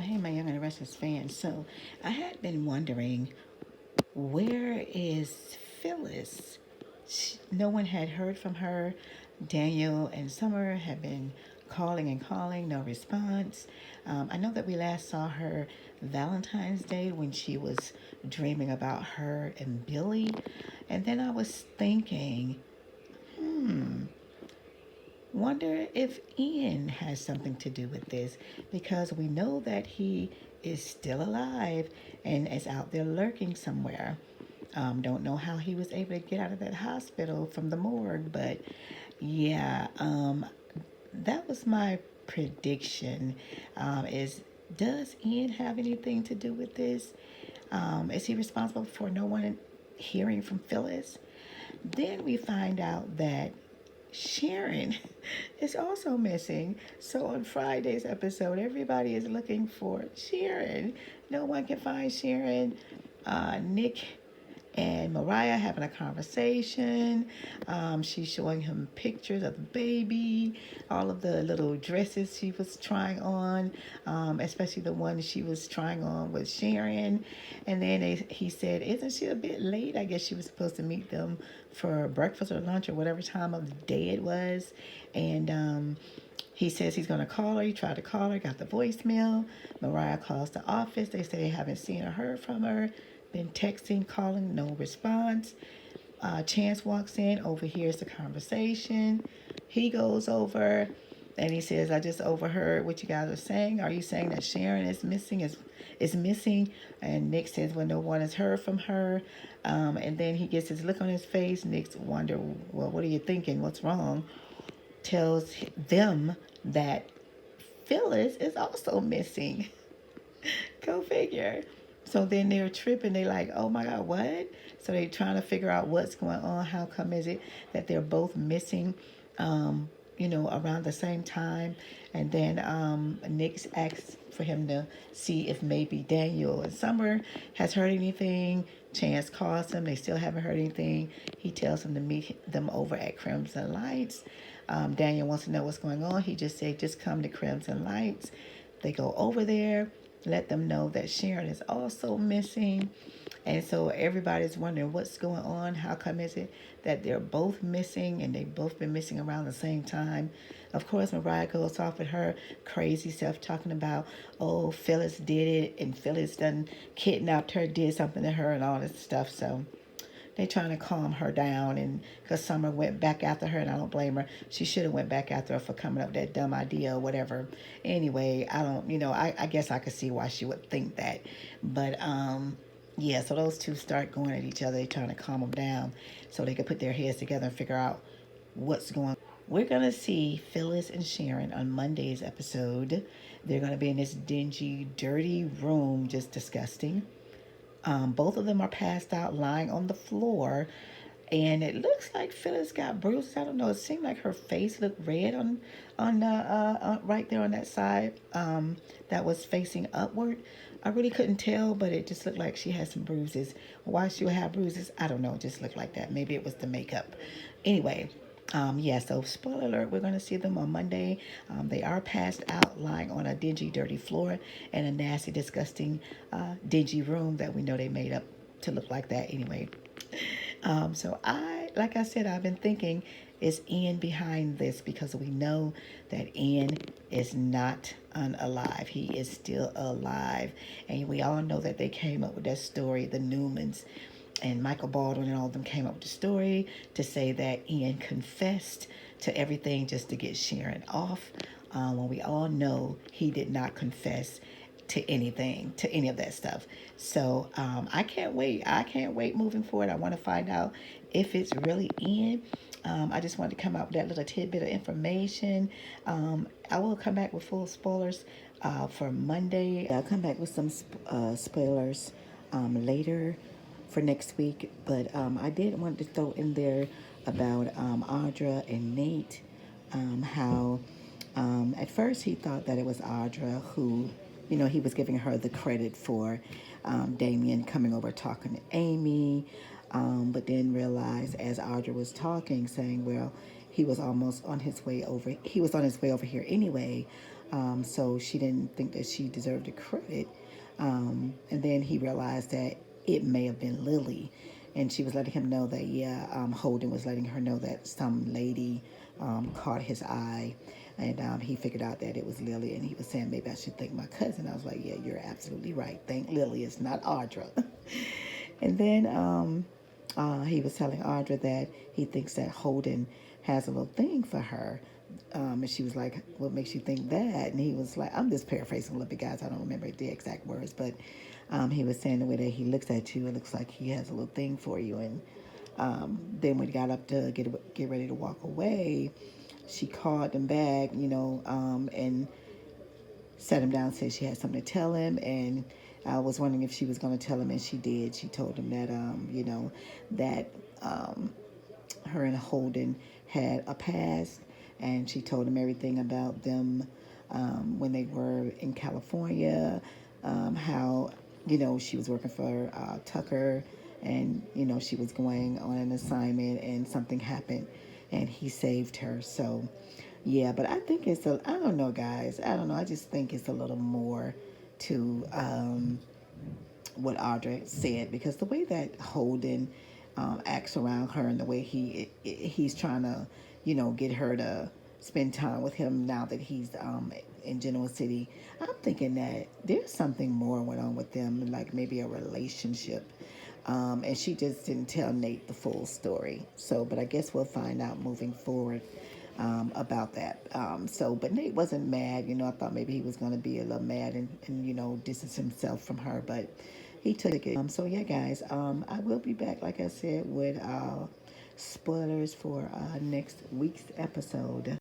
Hey, my Young and the Restless fans. So, I had been wondering, where is Phyllis? No one had heard from her. Daniel and Summer had been calling and calling, no response. I know that we last saw her Valentine's Day when she was dreaming about her and Billy. And then I was thinking, hmm, wonder if Ian has something to do with this because we know that he is still alive and is out there lurking somewhere. Don't know how he was able to get out of that hospital from the morgue, but yeah, that was my prediction. Is does Ian have anything to do with this? Is he responsible for no one hearing from Phyllis? Then we find out that Sharon is also missing. So on Friday's episode, everybody is looking for Sharon. No one can find Sharon. Nick and Mariah having a conversation. She's showing him pictures of the baby, all of the little dresses she was trying on, especially the one she was trying on with Sharon. And then he said, "Isn't she a bit late?" I guess she was supposed to meet them for breakfast or lunch or whatever time of the day it was. And he says he's going to call her. He tried to call her, got the voicemail. Mariah calls the office. They say they haven't seen or heard from her. Been texting, calling, no response. Chance walks in, overhears the conversation. He goes over and he says, "I just overheard what you guys are saying. Are you saying that Sharon is missing? Is missing?" And Nick says, "Well, no one has heard from her." And then he gets his look on his face. Nick's wonder, "Well, what are you thinking? What's wrong?" Tells them that Phyllis is also missing. Go figure. So then they're tripping. They like, "Oh my God, what?" So they're trying to figure out what's going on. How come is it that they're both missing, around the same time? And then Nick asks for him to see if maybe Daniel and Summer has heard anything. Chance calls him. They still haven't heard anything. He tells them to meet them over at Crimson Lights. Daniel wants to know what's going on. He just said, "Just come to Crimson Lights." They go over there, let them know that Sharon is also missing. And so everybody's wondering what's going on. How come is it that they're both missing and they've both been missing around the same time? Of course, Mariah goes off with her crazy stuff talking about, oh, Phyllis did it and Phyllis done kidnapped her, did something to her and all this stuff. So they trying to calm her down, and because Summer went back after her, and I don't blame her. She should have went back after her for coming up with that dumb idea or whatever. Anyway, I don't, I guess I could see why she would think that, but yeah. So those two start going at each other. They trying to calm them down so they can put their heads together and figure out what's going on. We're gonna see Phyllis and Sharon on Monday's episode. They're gonna be in this dingy, dirty room, just disgusting. Both of them are passed out, lying on the floor, and it looks like Phyllis got bruises. I don't know. It seemed like her face looked red on the right there on that side that was facing upward. I really couldn't tell, but it just looked like she had some bruises. Why she would have bruises, I don't know. It just looked like that. Maybe it was the makeup. Anyway, yeah, so spoiler alert, we're going to see them on Monday. They are passed out, lying on a dingy, dirty floor in a nasty, disgusting, dingy room that we know they made up to look like that anyway. Like I said, I've been thinking, is Ian behind this? Because we know that Ian is not unalive. He is still alive. And we all know that they came up with that story, the Newmans and Michael Baldwin and all of them came up with the story to say that Ian confessed to everything just to get Sharon off. When we all know he did not confess to anything, to any of that stuff. So I can't wait. I can't wait moving forward. I want to find out if it's really Ian. I just wanted to come out with that little tidbit of information. I will come back with full spoilers for Monday. I'll come back with some spoilers later for next week. But I did want to throw in there about Audra and Nate, how at first he thought that it was Audra who, he was giving her the credit for Damien coming over talking to Amy, but then realized as Audra was talking, saying, well, he was almost on his way over. He was on his way over here anyway. So she didn't think that she deserved the credit. And then he realized that it may have been Lily. And she was letting him know that, yeah, Holden was letting her know that some lady caught his eye. And he figured out that it was Lily. And he was saying, maybe I should thank my cousin. I was like, yeah, you're absolutely right. Thank Lily. It's not Audra. And then he was telling Audra that he thinks that Holden has a little thing for her. And she was like, what makes you think that? And he was like, I'm just paraphrasing a little bit, guys. I don't remember the exact words, but he was saying the way that he looks at you, it looks like he has a little thing for you. And then when he got up to get ready to walk away, she called him back, and sat him down, said she had something to tell him, and I was wondering if she was going to tell him, and she did. She told him that, that her and Holden had a past, and she told him everything about them when they were in California, how, she was working for Tucker, and, she was going on an assignment, and something happened, and he saved her. So, yeah, but I think I don't know, guys. I don't know. I just think it's a little more to what Audrey said, because the way that Holden acts around her and the way he's trying to, get her to spend time with him now that he's in Genoa City, I'm thinking that there's something more went on with them, like maybe a relationship. And she just didn't tell Nate the full story. So, but I guess we'll find out moving forward about that. But Nate wasn't mad. I thought maybe he was going to be a little mad and distance himself from her, but he took it. So yeah, guys, I will be back, like I said, with spoilers for next week's episode.